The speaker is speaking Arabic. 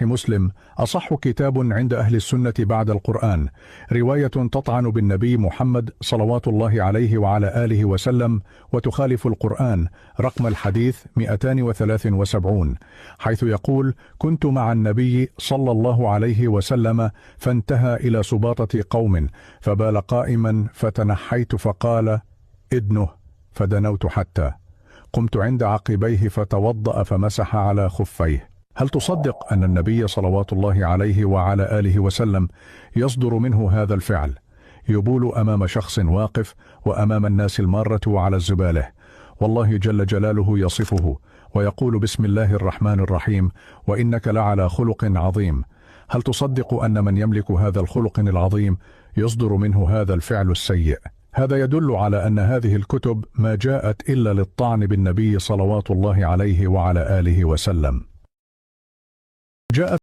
مسلم أصح كتاب عند أهل السنة بعد القرآن، رواية تطعن بالنبي محمد صلوات الله عليه وعلى آله وسلم وتخالف القرآن، رقم الحديث 273، حيث يقول: كنت مع النبي صلى الله عليه وسلم فانتهى إلى سباطة قوم فبال قائما فتنحيت فقال: ادنه، فدنوت حتى قمت عند عقبيه فتوضأ فمسح على خفيه. هل تصدق أن النبي صلوات الله عليه وعلى آله وسلم يصدر منه هذا الفعل؟ يبول أمام شخص واقف وأمام الناس المارة على الزبالة، والله جل جلاله يصفه ويقول: بسم الله الرحمن الرحيم وإنك لعلى خلق عظيم. هل تصدق أن من يملك هذا الخلق العظيم يصدر منه هذا الفعل السيء؟ هذا يدل على أن هذه الكتب ما جاءت إلا للطعن بالنبي صلوات الله عليه وعلى آله وسلم. جاء